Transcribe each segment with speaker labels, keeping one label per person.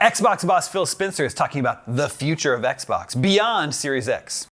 Speaker 1: Xbox boss Phil Spencer is talking about the future of Xbox, beyond Series X.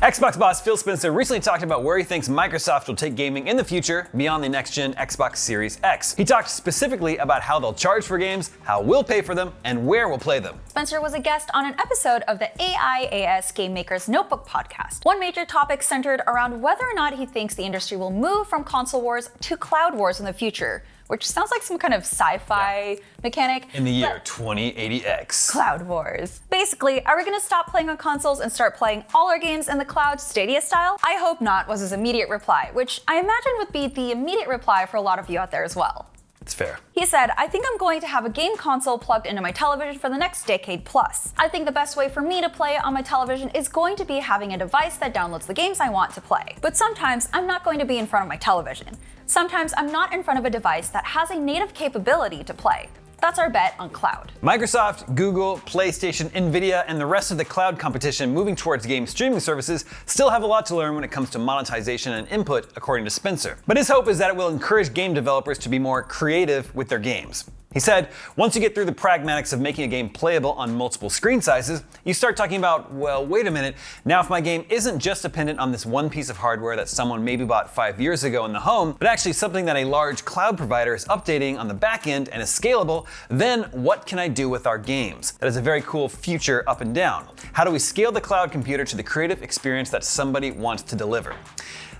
Speaker 1: Xbox boss Phil Spencer recently talked about where he thinks Microsoft will take gaming in the future beyond the next-gen Xbox Series X. He talked specifically about how they'll charge for games, how we'll pay for them, and where we'll play them.
Speaker 2: Spencer was a guest on an episode of the AIAS Game Maker's Notebook podcast. One major topic centered around whether or not he thinks the industry will move from console wars to cloud wars in the future, which sounds like some kind of sci-fi mechanic.
Speaker 1: In the year 2080X.
Speaker 2: Cloud wars. Basically, are we gonna stop playing on consoles and start playing all our games in the cloud Stadia style? I hope not, was his immediate reply, which I imagine would be the immediate reply for a lot of you out there as well.
Speaker 1: It's fair.
Speaker 2: He said, I think I'm going to have a game console plugged into my television for the next decade plus. I think the best way for me to play on my television is going to be having a device that downloads the games I want to play. But sometimes I'm not going to be in front of my television. Sometimes I'm not in front of a device that has a native capability to play. That's our bet on cloud.
Speaker 1: Microsoft, Google, PlayStation, Nvidia, and the rest of the cloud competition moving towards game streaming services still have a lot to learn when it comes to monetization and input, according to Spencer. But his hope is that it will encourage game developers to be more creative with their games. He said, once you get through the pragmatics of making a game playable on multiple screen sizes, you start talking about, well, wait a minute, now if my game isn't just dependent on this one piece of hardware that someone maybe bought 5 years ago in the home, but actually something that a large cloud provider is updating on the back end and is scalable, then what can I do with our games? That is a very cool future up and down. How do we scale the cloud computer to the creative experience that somebody wants to deliver?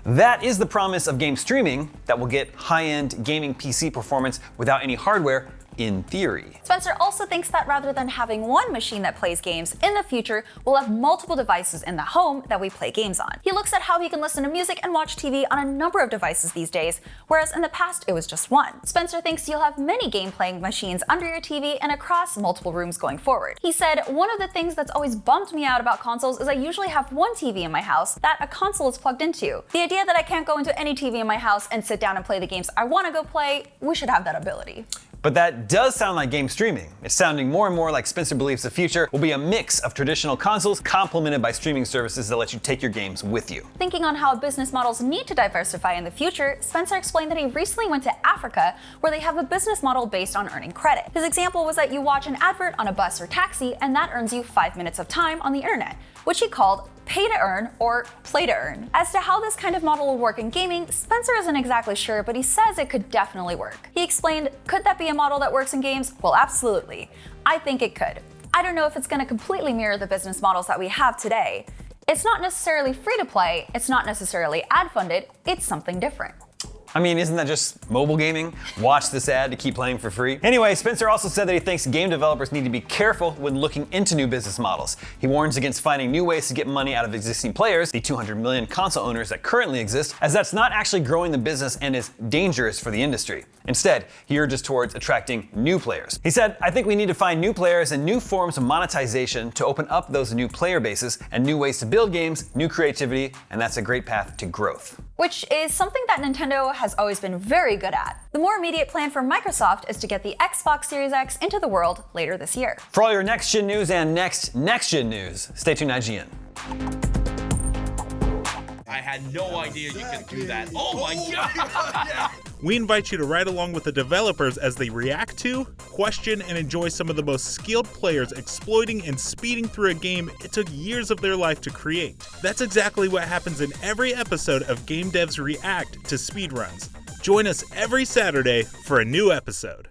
Speaker 1: That is the promise of game streaming that will get high-end gaming PC performance without any hardware, in theory.
Speaker 2: Spencer also thinks that rather than having one machine that plays games, in the future, we'll have multiple devices in the home that we play games on. He looks at how we can listen to music and watch TV on a number of devices these days, whereas in the past it was just one. Spencer thinks you'll have many game-playing machines under your TV and across multiple rooms going forward. He said, one of the things that's always bumped me out about consoles is I usually have one TV in my house that a console is plugged into. The idea that I can't go into any TV in my house and sit down and play the games I want to go play, we should have that ability.
Speaker 1: But that does sound like game streaming. It's sounding more and more like Spencer believes the future will be a mix of traditional consoles complemented by streaming services that let you take your games with you.
Speaker 2: Thinking on how business models need to diversify in the future, Spencer explained that he recently went to Africa where they have a business model based on earning credit. His example was that you watch an advert on a bus or taxi and that earns you 5 minutes of time on the internet, which he called pay to earn or play to earn. As to how this kind of model will work in gaming, Spencer isn't exactly sure, but he says it could definitely work. He explained, could that be a model that works in games? Well, absolutely. I think it could. I don't know if it's going to completely mirror the business models that we have today. It's not necessarily free to play, it's not necessarily ad funded, it's something different.
Speaker 1: I mean, isn't that just mobile gaming? Watch this ad to keep playing for free. Anyway, Spencer also said that he thinks game developers need to be careful when looking into new business models. He warns against finding new ways to get money out of existing players, the 200 million console owners that currently exist, as that's not actually growing the business and is dangerous for the industry. Instead, he urges towards attracting new players. He said, I think we need to find new players and new forms of monetization to open up those new player bases and new ways to build games, new creativity, and that's a great path to growth.
Speaker 2: Which is something that Nintendo has always been very good at. The more immediate plan for Microsoft is to get the Xbox Series X into the world later this year.
Speaker 1: For all your next-gen news and next-gen news, stay tuned IGN.
Speaker 3: I had no idea you could do that. Oh my god!
Speaker 4: We invite you to ride along with the developers as they react to, question, and enjoy some of the most skilled players exploiting and speeding through a game it took years of their life to create. That's exactly what happens in every episode of Game Devs React to Speedruns. Join us every Saturday for a new episode.